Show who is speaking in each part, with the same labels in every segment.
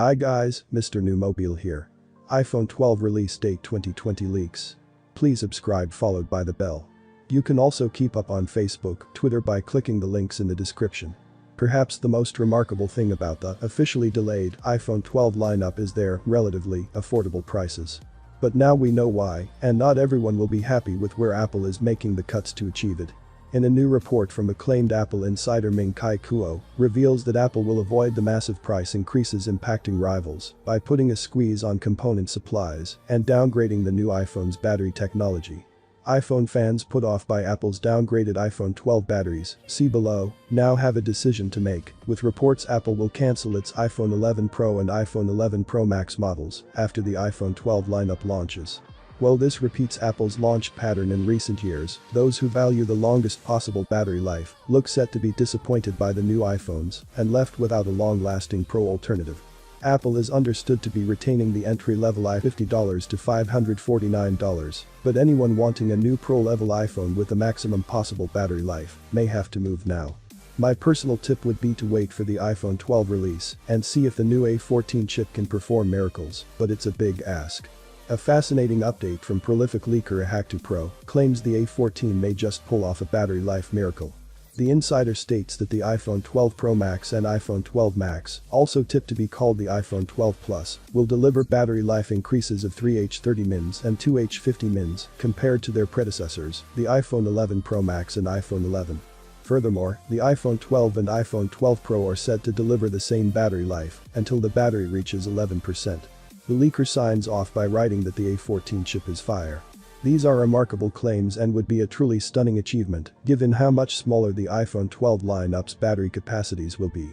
Speaker 1: Hi guys, Mr. New Mobile here. iPhone 12 release date 2020 leaks. Please subscribe followed by the bell. You can also keep up on Facebook, Twitter by clicking the links in the description. Perhaps the most remarkable thing about the officially delayed iPhone 12 lineup is their relatively affordable prices. But now we know why, and not everyone will be happy with where Apple is making the cuts to achieve it. In a new report from acclaimed Apple insider Ming-Chi Kuo, reveals that Apple will avoid the massive price increases impacting rivals by putting a squeeze on component supplies and downgrading the new iPhone's battery technology. iPhone fans put off by Apple's downgraded iPhone 12 batteries, see below, now have a decision to make, with reports Apple will cancel its iPhone 11 Pro and iPhone 11 Pro Max models after the iPhone 12 lineup launches. While this repeats Apple's launch pattern in recent years, those who value the longest possible battery life look set to be disappointed by the new iPhones and left without a long-lasting Pro alternative. Apple is understood to be retaining the entry-level iPhone $50 to $549, but anyone wanting a new Pro-level iPhone with the maximum possible battery life may have to move now. My personal tip would be to wait for the iPhone 12 release and see if the new A14 chip can perform miracles, but it's a big ask. A fascinating update from prolific leaker Hack2Pro claims the A14 may just pull off a battery life miracle. The insider states that the iPhone 12 Pro Max and iPhone 12 Max, also tipped to be called the iPhone 12 Plus, will deliver battery life increases of 3H30 mins and 2H50 mins compared to their predecessors, the iPhone 11 Pro Max and iPhone 11. Furthermore, the iPhone 12 and iPhone 12 Pro are said to deliver the same battery life until the battery reaches 11%. The leaker signs off by writing that the A14 chip is fire. These are remarkable claims and would be a truly stunning achievement, given how much smaller the iPhone 12 lineup's battery capacities will be.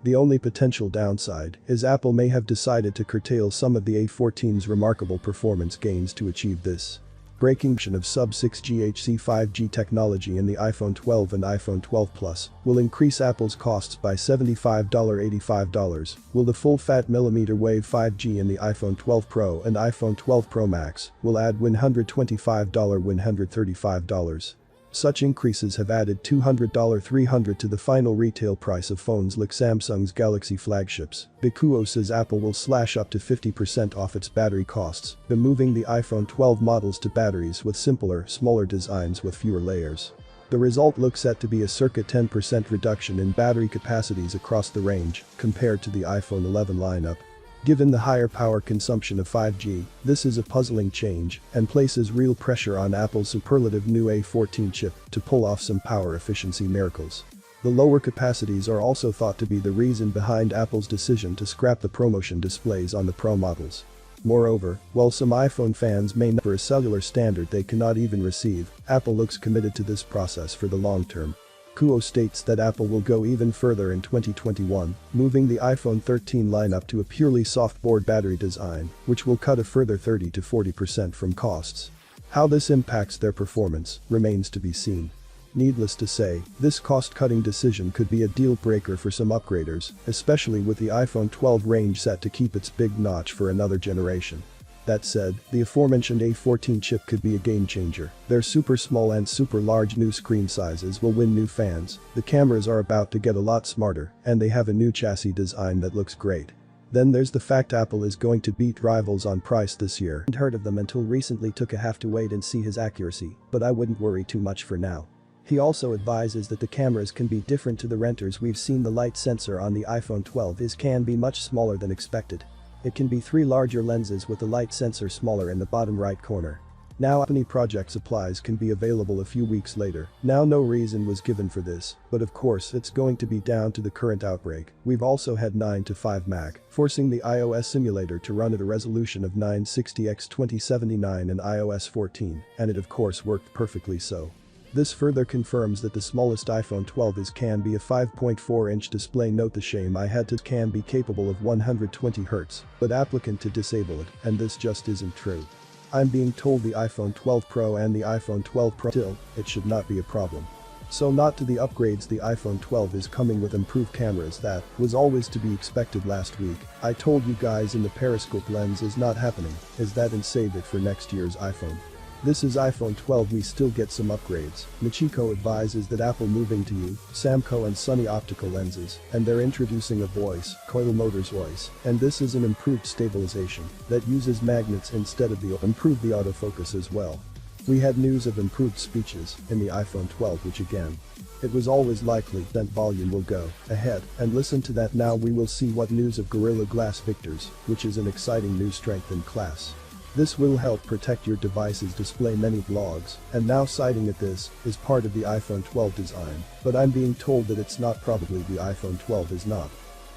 Speaker 1: The only potential downside is Apple may have decided to curtail some of the A14's remarkable performance gains to achieve this. Breaking of sub-6 GHz 5G technology in the iPhone 12 and iPhone 12 Plus will increase Apple's costs by $75-$85, while the full-fat millimeter wave 5G in the iPhone 12 Pro and iPhone 12 Pro Max will add $125-$135. Such increases have added $200-$300 to the final retail price of phones like Samsung's Galaxy flagships. Kuo says Apple will slash up to 50% off its battery costs, by moving the iPhone 12 models to batteries with simpler, smaller designs with fewer layers. The result looks set to be a circa 10% reduction in battery capacities across the range, compared to the iPhone 11 lineup. Given the higher power consumption of 5G, this is a puzzling change and places real pressure on Apple's superlative new A14 chip to pull off some power efficiency miracles. The lower capacities are also thought to be the reason behind Apple's decision to scrap the ProMotion displays on the Pro models. Moreover, while some iPhone fans may not for a cellular standard they cannot even receive, Apple looks committed to this process for the long term. Kuo states that Apple will go even further in 2021, moving the iPhone 13 lineup to a purely softboard battery design, which will cut a further 30-40% from costs. How this impacts their performance remains to be seen. Needless to say, this cost-cutting decision could be a deal-breaker for some upgraders, especially with the iPhone 12 range set to keep its big notch for another generation. That said, the aforementioned A14 chip could be a game-changer. Their super small and super large new screen sizes will win new fans, the cameras are about to get a lot smarter, and they have a new chassis design that looks great. Then there's the fact Apple is going to beat rivals on price this year. I hadn't heard of them until recently, have to wait and see his accuracy, but I wouldn't worry too much for now. He also advises that the cameras can be different to the renters we've seen. The light sensor on the iPhone 12 can be much smaller than expected. It can be 3 larger lenses with the light sensor smaller in the bottom right corner. Now Apple project supplies can be available a few weeks later. Now no reason was given for this, but of course it's going to be down to the current outbreak. We've also had 9:5 Mac, forcing the iOS simulator to run at a resolution of 960x2079 in iOS 14, and it of course worked perfectly so. This further confirms that the smallest iPhone 12 can be a 5.4-inch display. Note the shame I had to can be capable of 120 Hz, but applicant to disable it, and this just isn't true. I'm being told the iPhone 12 Pro and the iPhone 12 Pro still, it should not be a problem. So not to the upgrades. The iPhone 12 is coming with improved cameras. That was always to be expected. Last week, I told you guys in the periscope lens is not happening, is that and save it for next year's iPhone. This is iPhone 12, we still get some upgrades. Michiko advises that Apple moving to Samco and Sunny optical lenses, and they're introducing a voice, Coil Motors voice, and this is an improved stabilization that uses magnets instead of the improved the autofocus as well. We had news of improved speeches in the iPhone 12, which again, it was always likely that volume will go ahead, and listen to that. Now we will see what news of Gorilla Glass Victors, which is an exciting new strength in class. This will help protect your device's display many vlogs, and now citing that this is part of the iPhone 12 design, but I'm being told that it's not, probably the iPhone 12 is not.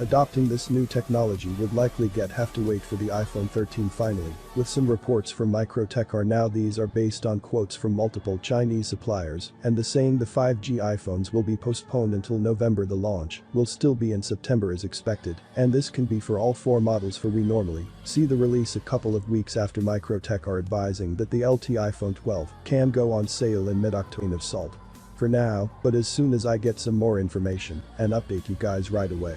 Speaker 1: Adopting this new technology would likely have to wait for the iPhone 13 finally, with some reports from Microtech are now these are based on quotes from multiple Chinese suppliers, and the saying the 5G iPhones will be postponed until November. The launch will still be in September as expected, and this can be for all 4 models. For we normally see the release a couple of weeks after. Microtech are advising that the LT iPhone 12 can go on sale in mid-October of salt. For now, but as soon as I get some more information and update you guys right away.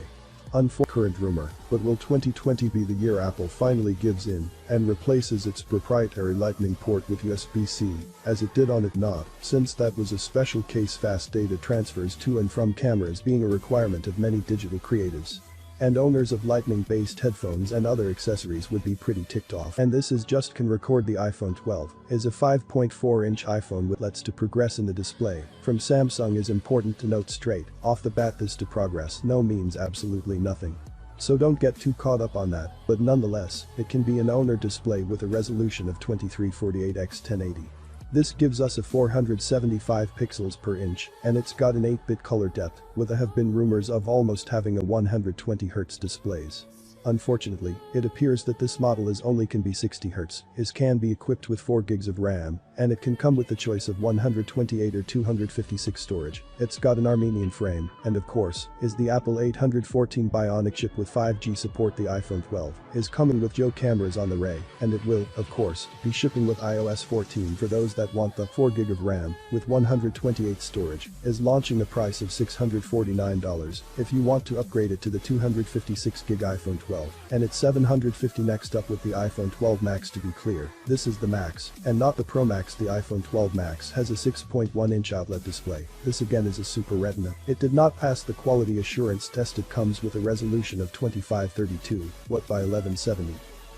Speaker 1: Current rumor, but will 2020 be the year Apple finally gives in and replaces its proprietary Lightning port with USB-C, as it did on it not, since that was a special case. Fast data transfers to and from cameras being a requirement of many digital creatives. And owners of Lightning-based headphones and other accessories would be pretty ticked off. And this is just can record. The iPhone 12 is a 5.4-inch iPhone with lets to progress in the display from Samsung. Is important to note straight off the bat, this to progress no means absolutely nothing. So don't get too caught up on that, but nonetheless, it can be an owner display with a resolution of 2348 x 1080. This gives us a 475 pixels per inch, and it's got an 8-bit color depth, with have been rumors of almost having a 120Hz displays. Unfortunately, it appears that this model is only can be 60Hz, can be equipped with 4 gigs of RAM, and it can come with the choice of 128 or 256 storage. It's got an Armenian frame, and of course, is the Apple 814 Bionic chip with 5G support. The iPhone 12 is coming with Joe cameras on the Ray, and it will, of course, be shipping with iOS 14 for those that want the 4 gig of RAM with 128 storage, is launching a price of $649 if you want to upgrade it to the 256 gig iPhone 12. And it's $750 next up with the iPhone 12 Max. To be clear, this is the Max and not the Pro Max. The iPhone 12 Max has a 6.1-inch outlet display. This again is a Super Retina. It did not pass the quality assurance test. It comes with a resolution of 2532 by 1170.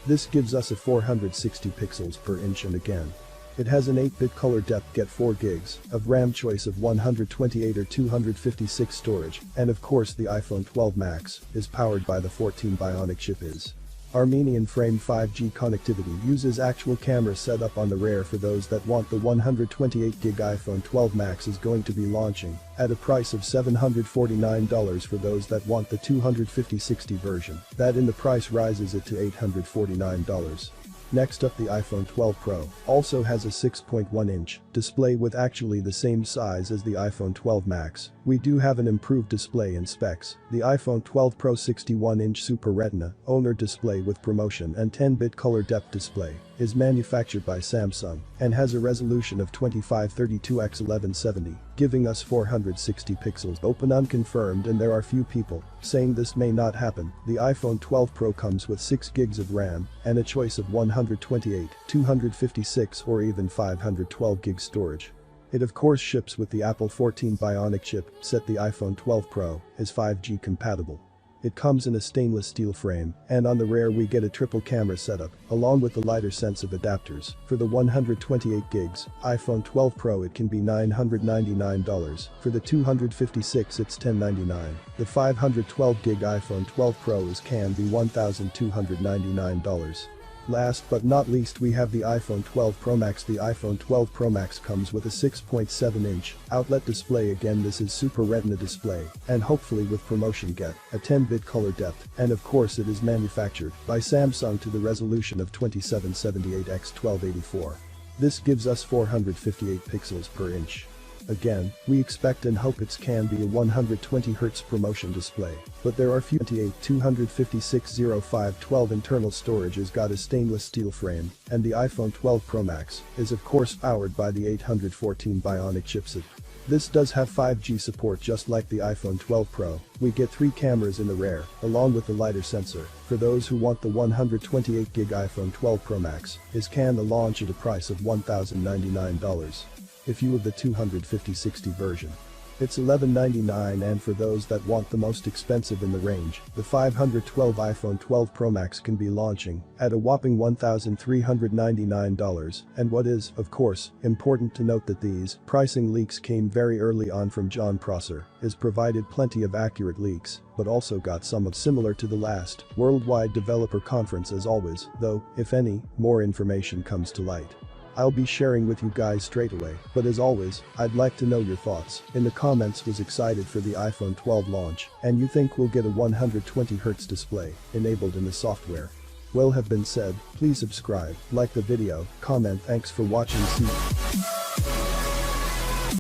Speaker 1: This gives us a 460 pixels per inch, and again, it has an 8-bit color depth, get 4 gigs of RAM, choice of 128 or 256 storage, and of course the iPhone 12 Max is powered by the 14 Bionic chip. Is Armenian frame. 5G connectivity, uses actual camera setup on the rear. For those that want the 128 gig iPhone 12 Max is going to be launching at a price of $749. For those that want the 250/60 version, that in the price rises it to $849. Next up, the iPhone 12 Pro also has a 6.1-inch display with actually the same size as the iPhone 12 Max. We do have an improved display in specs. The iPhone 12 Pro 61-inch Super Retina owner display with promotion and 10-bit color depth display is manufactured by Samsung and has a resolution of 2532 x 1170, giving us 460 pixels. Open unconfirmed, and there are few people saying this may not happen. The iPhone 12 Pro comes with 6 gigs of RAM and a choice of 128, 256 or even 512 gig storage. It of course ships with the Apple 14 Bionic chip set. The iPhone 12 Pro is 5G compatible. It comes in a stainless steel frame, and on the rear we get a triple camera setup, along with the lighter sensitive adapters. For the 128 gigs iPhone 12 Pro it can be $999, for the 256 it's $1,099. The 512 gig iPhone 12 Pro can be $1,299. Last but not least, we have the iPhone 12 Pro Max. The iPhone 12 Pro Max comes with a 6.7-inch outlet display. Again, this is Super Retina display, and hopefully with promotion get a 10-bit color depth, and of course it is manufactured by Samsung to the resolution of 2778 x 1284. This gives us 458 pixels per inch. Again, we expect and hope it can be a 120Hz promotion display, but there are few. 256 0512 internal storage has got a stainless steel frame, and the iPhone 12 Pro Max is of course powered by the 814 Bionic chipset. This does have 5G support just like the iPhone 12 Pro. We get 3 cameras in the rear, along with the LiDAR sensor. For those who want the 128GB iPhone 12 Pro Max, is can the launch at a price of $1,099. If you have the 250/60 version, it's $1,199, and for those that want the most expensive in the range, the 512 iPhone 12 Pro Max can be launching at a whopping $1,399. And what is, of course, important to note that these pricing leaks came very early on from John Prosser, has provided plenty of accurate leaks, but also got some of similar to the last worldwide developer conference as always, though, if any, more information comes to light, I'll be sharing with you guys straight away, but as always, I'd like to know your thoughts in the comments. Was excited for the iPhone 12 launch, and you think we'll get a 120Hz display enabled in the software? Well have been said, please subscribe, like the video, comment. Thanks for watching. See you.